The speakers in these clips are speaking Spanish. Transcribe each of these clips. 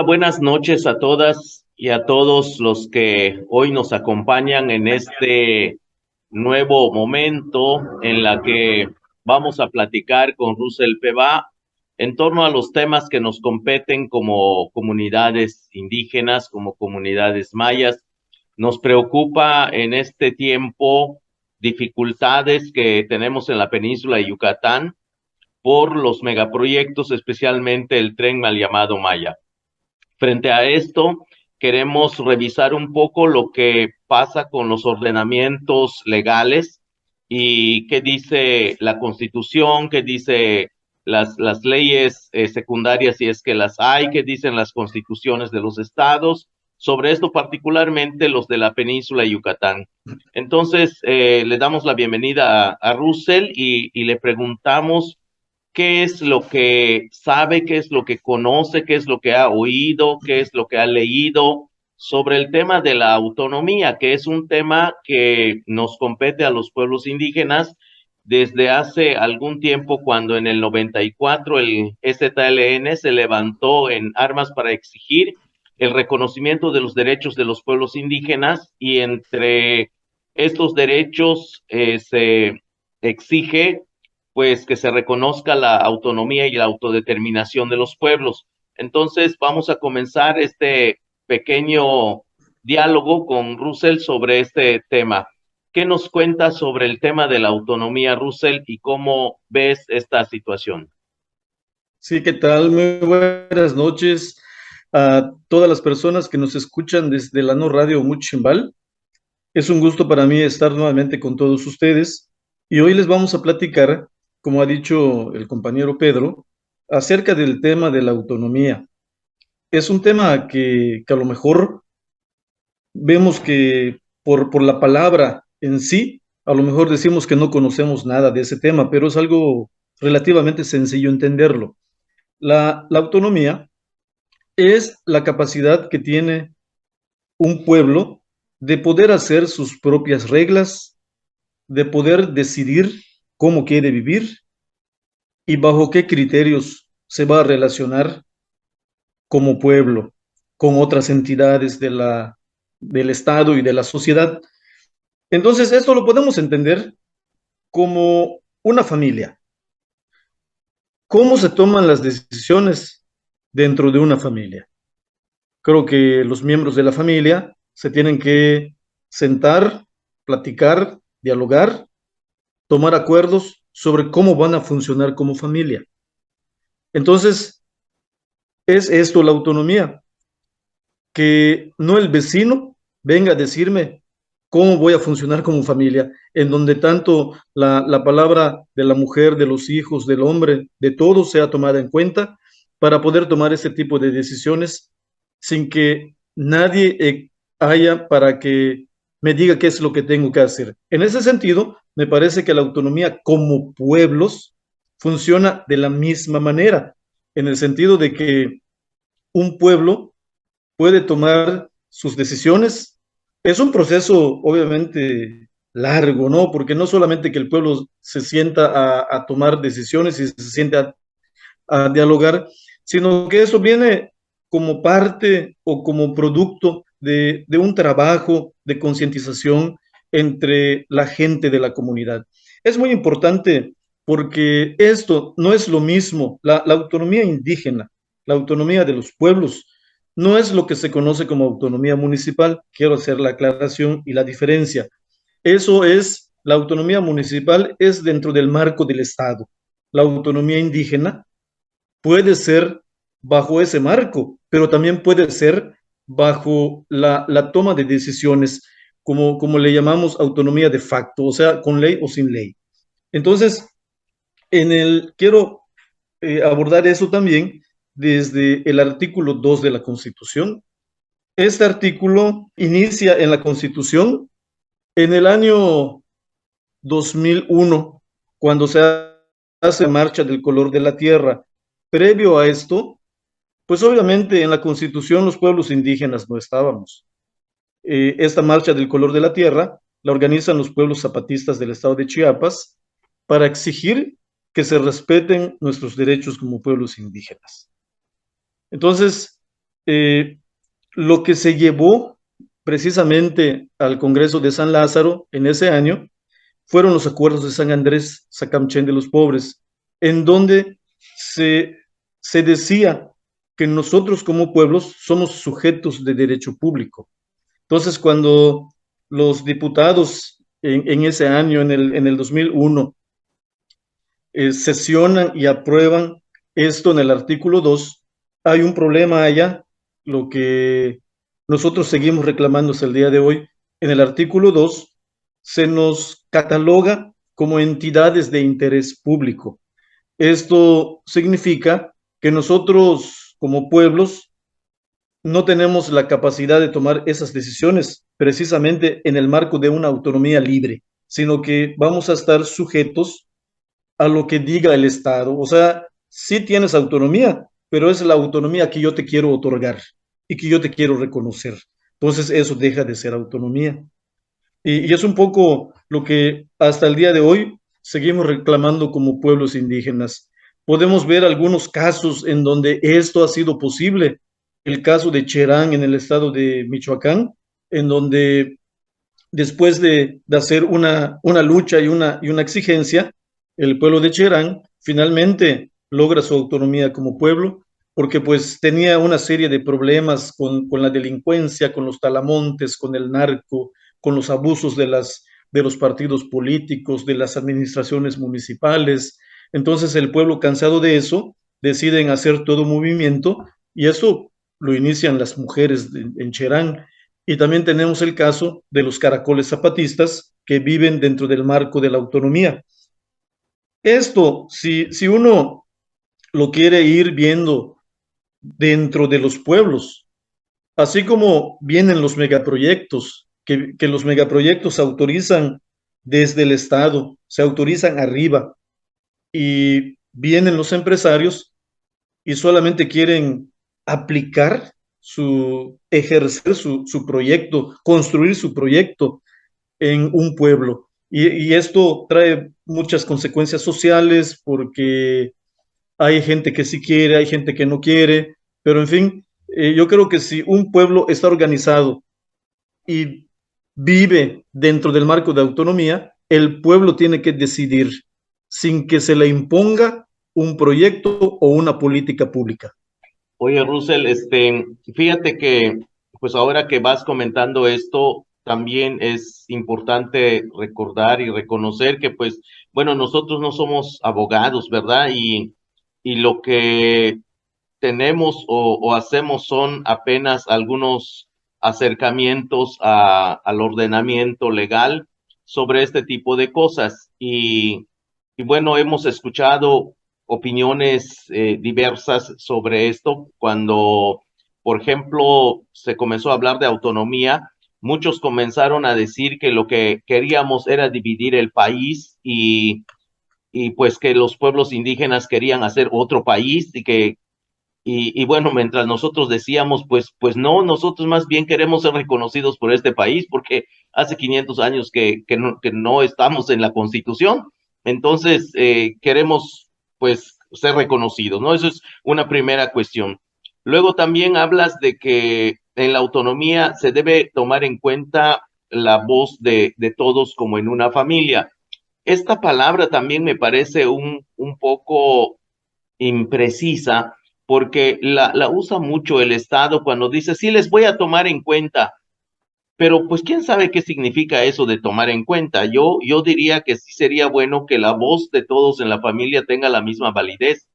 buenas noches a todas y a todos los que hoy nos acompañan en este nuevo momento en la que vamos a platicar con Russell Peva en torno a los temas que nos competen como comunidades indígenas, como comunidades mayas. Nos preocupa en este tiempo dificultades que tenemos en la península de Yucatán por los megaproyectos, especialmente el tren mal llamado Maya. Frente a esto, queremos revisar un poco lo que pasa con los ordenamientos legales y qué dice la Constitución, qué dice las leyes secundarias, si es que las hay, qué dicen las constituciones de los estados, sobre esto particularmente los de la península de Yucatán. Entonces, le damos la bienvenida a Russell y le preguntamos qué es lo que sabe, qué es lo que conoce, qué es lo que ha oído, qué es lo que ha leído sobre el tema de la autonomía, que es un tema que nos compete a los pueblos indígenas desde hace algún tiempo, cuando en el 94 el EZLN se levantó en armas para exigir el reconocimiento de los derechos de los pueblos indígenas, y entre estos derechos se exige pues que se reconozca la autonomía y la autodeterminación de los pueblos. Entonces vamos a comenzar este pequeño diálogo con Russell sobre este tema. ¿Qué nos cuenta sobre el tema de la autonomía, Russell, y cómo ves esta situación? Sí, ¿qué tal? Muy buenas noches a todas las personas que nos escuchan desde la No Radio Muchimbal. Es un gusto para mí estar nuevamente con todos ustedes y hoy les vamos a platicar, como ha dicho el compañero Pedro, acerca del tema de la autonomía. Es un tema que a lo mejor vemos que por la palabra en sí, a lo mejor decimos que no conocemos nada de ese tema, pero es algo relativamente sencillo entenderlo. La autonomía es la capacidad que tiene un pueblo de poder hacer sus propias reglas, de poder decidir cómo quiere vivir y bajo qué criterios se va a relacionar como pueblo con otras entidades del Estado y de la sociedad. Entonces, esto lo podemos entender como una familia. ¿Cómo se toman las decisiones dentro de una familia? Creo que los miembros de la familia se tienen que sentar, platicar, dialogar, tomar acuerdos sobre cómo van a funcionar como familia. Entonces, es esto la autonomía, que no el vecino venga a decirme cómo voy a funcionar como familia, en donde tanto la palabra de la mujer, de los hijos, del hombre, de todos sea tomada en cuenta para poder tomar ese tipo de decisiones sin que nadie haya para que me diga qué es lo que tengo que hacer. En ese sentido, me parece que la autonomía como pueblos funciona de la misma manera, en el sentido de que un pueblo puede tomar sus decisiones. Es un proceso obviamente largo, ¿no? Porque no solamente que el pueblo se sienta a tomar decisiones y se sienta a dialogar, sino que eso viene como parte o como producto de un trabajo de concientización entre la gente de la comunidad. Es muy importante porque esto no es lo mismo, la autonomía indígena, la autonomía de los pueblos, no es lo que se conoce como autonomía municipal. Quiero hacer la aclaración y la diferencia. Eso es, la autonomía municipal es dentro del marco del Estado. La autonomía indígena puede ser bajo ese marco, pero también puede ser bajo la toma de decisiones, como le llamamos autonomía de facto, o sea, con ley o sin ley. Entonces, quiero abordar eso también desde el artículo 2 de la Constitución. Este artículo inicia en la Constitución en el año 2001, cuando se hace marcha del color de la tierra. Previo a esto, pues obviamente en la Constitución los pueblos indígenas no estábamos. Esta marcha del color de la tierra la organizan los pueblos zapatistas del estado de Chiapas para exigir que se respeten nuestros derechos como pueblos indígenas. Entonces, Eh, lo que se llevó precisamente al Congreso de San Lázaro en ese año fueron los acuerdos de San Andrés, Sacamchen de los pobres, en donde se, se decía que nosotros como pueblos somos sujetos de derecho público. Entonces, cuando los diputados en ese año, en el 2001, sesionan y aprueban esto en el artículo 2, hay un problema allá, lo que nosotros seguimos reclamando hasta el día de hoy. En el artículo 2 se nos cataloga como entidades de interés público. Esto significa que nosotros como pueblos no tenemos la capacidad de tomar esas decisiones precisamente en el marco de una autonomía libre, sino que vamos a estar sujetos a lo que diga el Estado. O sea, sí tienes autonomía, pero es la autonomía que yo te quiero otorgar y que yo te quiero reconocer. Entonces eso deja de ser autonomía. Y es un poco lo que hasta el día de hoy seguimos reclamando como pueblos indígenas. Podemos ver algunos casos en donde esto ha sido posible. El caso de Cherán en el estado de Michoacán, en donde después de hacer una lucha y una exigencia, el pueblo de Cherán finalmente logra su autonomía como pueblo, porque pues tenía una serie de problemas con la delincuencia, con los talamontes, con el narco, con los abusos de los partidos políticos, de las administraciones municipales. Entonces el pueblo cansado de eso deciden hacer todo un movimiento y eso lo inician las mujeres en Cherán. Y también tenemos el caso de los caracoles zapatistas que viven dentro del marco de la autonomía. Esto, si uno lo quiere ir viendo dentro de los pueblos, así como vienen los megaproyectos, que los megaproyectos se autorizan desde el Estado, se autorizan arriba, y vienen los empresarios y solamente quieren aplicar ejercer su proyecto, construir su proyecto en un pueblo. Y esto trae muchas consecuencias sociales porque hay gente que sí quiere, hay gente que no quiere, pero en fin, yo creo que si un pueblo está organizado y vive dentro del marco de autonomía, el pueblo tiene que decidir sin que se le imponga un proyecto o una política pública. Oye, Russell, fíjate que, pues ahora que vas comentando esto, también es importante recordar y reconocer que, pues, bueno, nosotros no somos abogados, ¿verdad? Y lo que tenemos o hacemos son apenas algunos acercamientos al ordenamiento legal sobre este tipo de cosas. Y bueno, hemos escuchado opiniones diversas sobre esto. Cuando, por ejemplo, se comenzó a hablar de autonomía, muchos comenzaron a decir que lo que queríamos era dividir el país y pues que los pueblos indígenas querían hacer otro país y bueno, mientras nosotros decíamos, pues no, nosotros más bien queremos ser reconocidos por este país porque hace 500 años que no estamos en la Constitución, entonces queremos pues ser reconocidos, ¿no? Eso es una primera cuestión. Luego también hablas de que en la autonomía se debe tomar en cuenta la voz de todos como en una familia. Esta palabra también me parece un poco imprecisa porque la usa mucho el Estado cuando dice, sí, les voy a tomar en cuenta, pero pues quién sabe qué significa eso de tomar en cuenta. Yo diría que sí sería bueno que la voz de todos en la familia tenga la misma validez.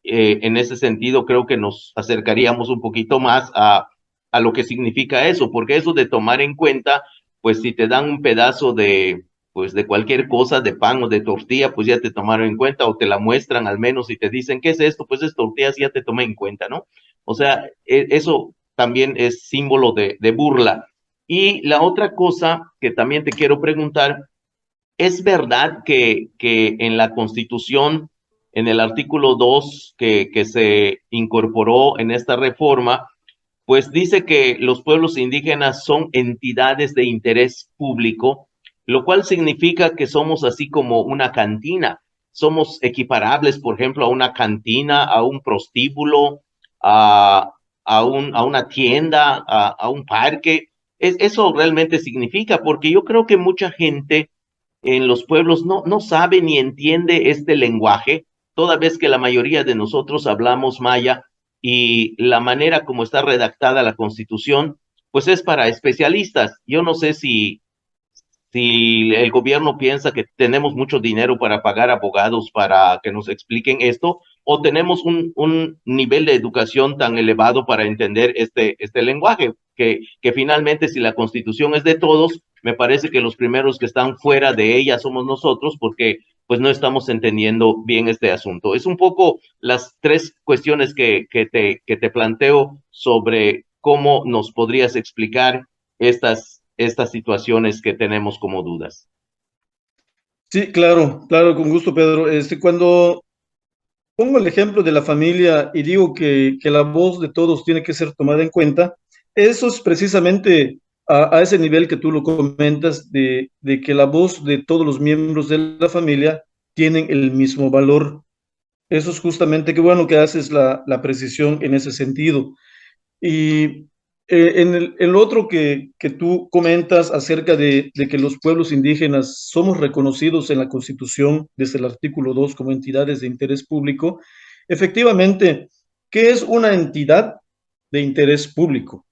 En ese sentido, creo que nos acercaríamos un poquito más a lo que significa eso, porque eso de tomar en cuenta, pues si te dan un pedazo pues de cualquier cosa, de pan o de tortilla, pues ya te tomaron en cuenta o te la muestran al menos y te dicen, ¿qué es esto? Pues es tortillas, ya te tomé en cuenta, ¿no? O sea, eso también es símbolo de burla. Y la otra cosa que también te quiero preguntar, ¿es verdad que en la Constitución, en el artículo 2 que se incorporó en esta reforma, pues dice que los pueblos indígenas son entidades de interés público, lo cual significa que somos así como una cantina? Somos equiparables, por ejemplo, a una cantina, a un prostíbulo, a una tienda, a un parque. Eso realmente significa, porque yo creo que mucha gente en los pueblos no sabe ni entiende este lenguaje, toda vez que la mayoría de nosotros hablamos maya y la manera como está redactada la Constitución, pues es para especialistas. Yo no sé si el gobierno piensa que tenemos mucho dinero para pagar abogados para que nos expliquen esto, o tenemos un nivel de educación tan elevado para entender este lenguaje, que finalmente si la constitución es de todos, me parece que los primeros que están fuera de ella somos nosotros, porque pues no estamos entendiendo bien este asunto. Es un poco las tres cuestiones que te planteo sobre cómo nos podrías explicar estas situaciones que tenemos como dudas. Sí, claro, claro, con gusto, Pedro. Cuando pongo el ejemplo de la familia y digo que la voz de todos tiene que ser tomada en cuenta, eso es precisamente a ese nivel que tú lo comentas, de que la voz de todos los miembros de la familia tienen el mismo valor. Eso es justamente, qué bueno que haces la precisión en ese sentido. Y en lo otro que tú comentas acerca de que los pueblos indígenas somos reconocidos en la Constitución desde el artículo 2 como entidades de interés público, efectivamente, ¿qué es una entidad de interés público?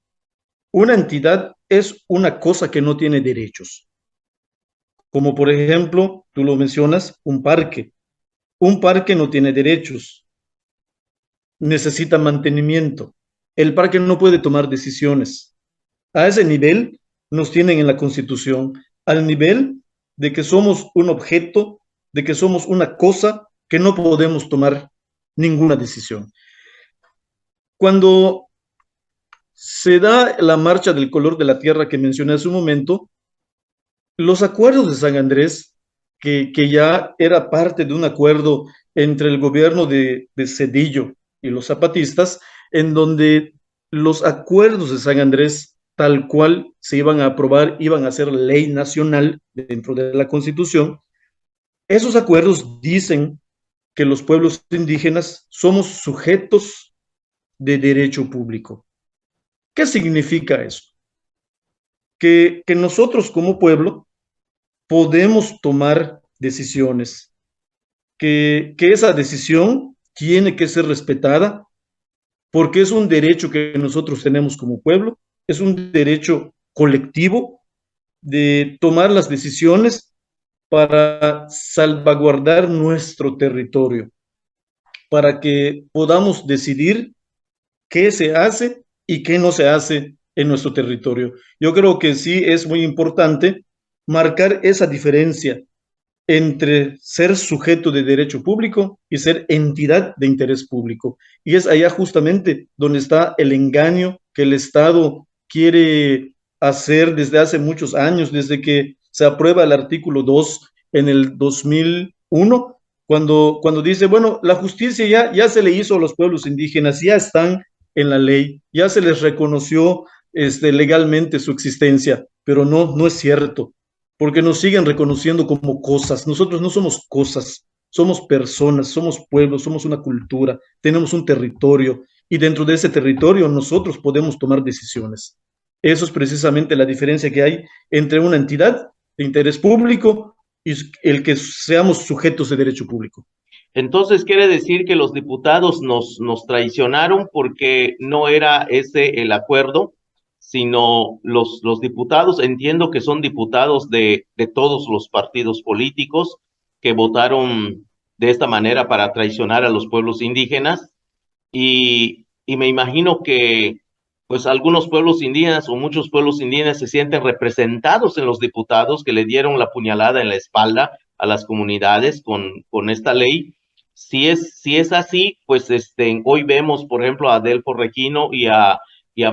Una entidad es una cosa que no tiene derechos, como por ejemplo, tú lo mencionas, un parque. Un parque no tiene derechos, necesita mantenimiento. El parque no puede tomar decisiones. A ese nivel nos tienen en la Constitución, al nivel de que somos un objeto, de que somos una cosa que no podemos tomar ninguna decisión. Cuando se da la marcha del color de la tierra que mencioné hace un momento, los acuerdos de San Andrés, que ya era parte de un acuerdo entre el gobierno de Cedillo y los zapatistas, en donde los acuerdos de San Andrés, tal cual se iban a aprobar, iban a ser ley nacional dentro de la Constitución. Esos acuerdos dicen que los pueblos indígenas somos sujetos de derecho público. ¿Qué significa eso? Que nosotros como pueblo podemos tomar decisiones, que esa decisión tiene que ser respetada porque es un derecho que nosotros tenemos como pueblo, es un derecho colectivo de tomar las decisiones para salvaguardar nuestro territorio, para que podamos decidir qué se hace y qué no se hace en nuestro territorio. Yo creo que sí es muy importante marcar esa diferencia entre ser sujeto de derecho público y ser entidad de interés público. Y es allá justamente donde está el engaño que el Estado quiere hacer desde hace muchos años, desde que se aprueba el artículo 2 en el 2001, cuando dice, bueno, la justicia ya se le hizo a los pueblos indígenas, ya están en la ley, ya se les reconoció legalmente su existencia, pero no es cierto porque nos siguen reconociendo como cosas. Nosotros no somos cosas, somos personas, somos pueblos, somos una cultura, tenemos un territorio y dentro de ese territorio nosotros podemos tomar decisiones. Eso es precisamente la diferencia que hay entre una entidad de interés público y el que seamos sujetos de derecho público. Entonces quiere decir que los diputados nos traicionaron porque no era ese el acuerdo, sino los diputados, entiendo que son diputados de todos los partidos políticos que votaron de esta manera para traicionar a los pueblos indígenas y me imagino que pues algunos pueblos indígenas o muchos pueblos indígenas se sienten representados en los diputados que le dieron la puñalada en la espalda a las comunidades con esta ley. Si es así, pues hoy vemos, por ejemplo, a Adelfo Requino y a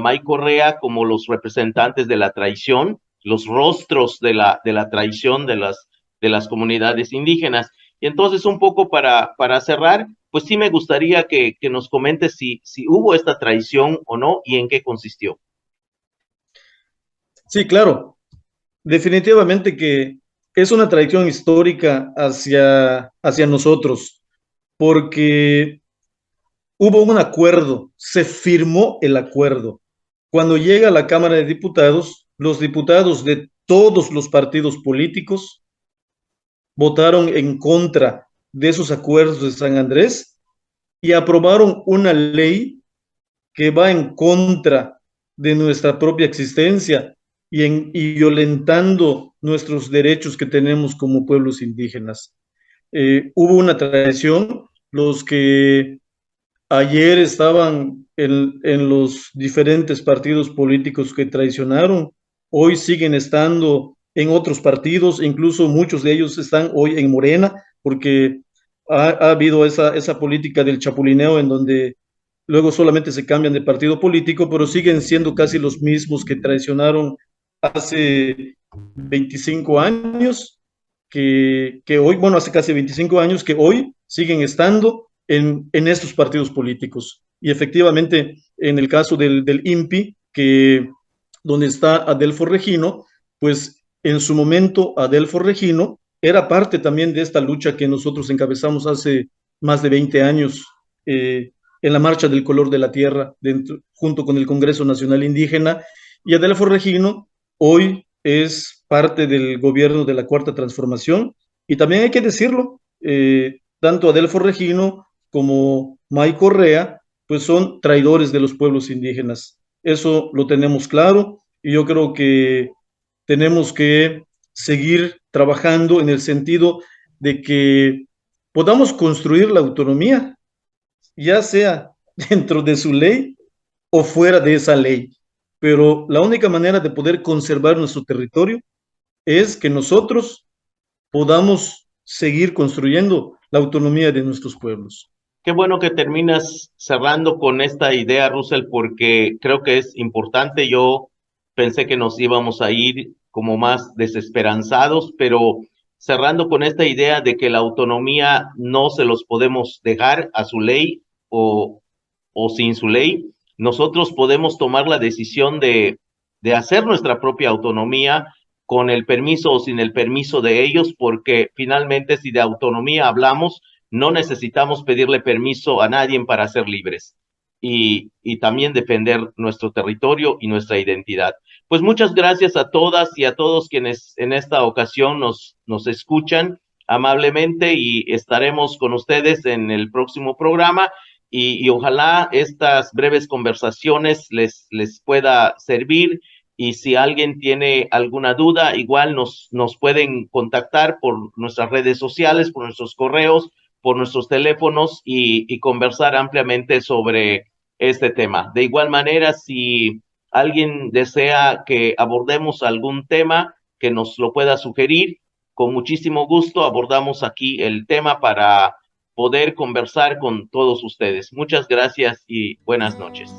May Correa como los representantes de la traición, los rostros de la traición de las comunidades indígenas. Y entonces, un poco para cerrar, pues sí me gustaría que nos comentes si hubo esta traición o no y en qué consistió. Sí, claro, definitivamente que es una traición histórica hacia nosotros, porque hubo un acuerdo, se firmó el acuerdo. Cuando llega a la Cámara de Diputados, los diputados de todos los partidos políticos votaron en contra de esos acuerdos de San Andrés y aprobaron una ley que va en contra de nuestra propia existencia y violentando nuestros derechos que tenemos como pueblos indígenas. Hubo una traición, los que ayer estaban en los diferentes partidos políticos que traicionaron, hoy siguen estando en otros partidos, incluso muchos de ellos están hoy en Morena, porque ha habido esa política del chapulineo en donde luego solamente se cambian de partido político, pero siguen siendo casi los mismos que traicionaron hace 25 años, que hoy, bueno, hace casi 25 años, que hoy siguen estando en estos partidos políticos. Y efectivamente, en el caso del INPI, que donde está Adelfo Regino, pues en su momento Adelfo Regino era parte también de esta lucha que nosotros encabezamos hace más de 20 años en la Marcha del Color de la Tierra, junto con el Congreso Nacional Indígena. Y Adelfo Regino hoy es parte del gobierno de la Cuarta Transformación. Y también hay que decirlo, tanto Adelfo Regino como May Correa, pues son traidores de los pueblos indígenas. Eso lo tenemos claro y yo creo que tenemos que seguir trabajando en el sentido de que podamos construir la autonomía, ya sea dentro de su ley o fuera de esa ley. Pero la única manera de poder conservar nuestro territorio es que nosotros podamos seguir construyendo la autonomía de nuestros pueblos. Qué bueno que terminas cerrando con esta idea, Russell, porque creo que es importante. Yo pensé que nos íbamos a ir como más desesperanzados, pero cerrando con esta idea de que la autonomía no se los podemos dejar a su ley o sin su ley, nosotros podemos tomar la decisión de hacer nuestra propia autonomía con el permiso o sin el permiso de ellos, porque finalmente si de autonomía hablamos, no necesitamos pedirle permiso a nadie para ser libres y también defender nuestro territorio y nuestra identidad. Pues muchas gracias a todas y a todos quienes en esta ocasión nos escuchan amablemente y estaremos con ustedes en el próximo programa y ojalá estas breves conversaciones les pueda servir y si alguien tiene alguna duda, igual nos pueden contactar por nuestras redes sociales, por nuestros correos, por nuestros teléfonos y conversar ampliamente sobre este tema. De igual manera, si alguien desea que abordemos algún tema, que nos lo pueda sugerir, con muchísimo gusto abordamos aquí el tema para poder conversar con todos ustedes. Muchas gracias y buenas noches.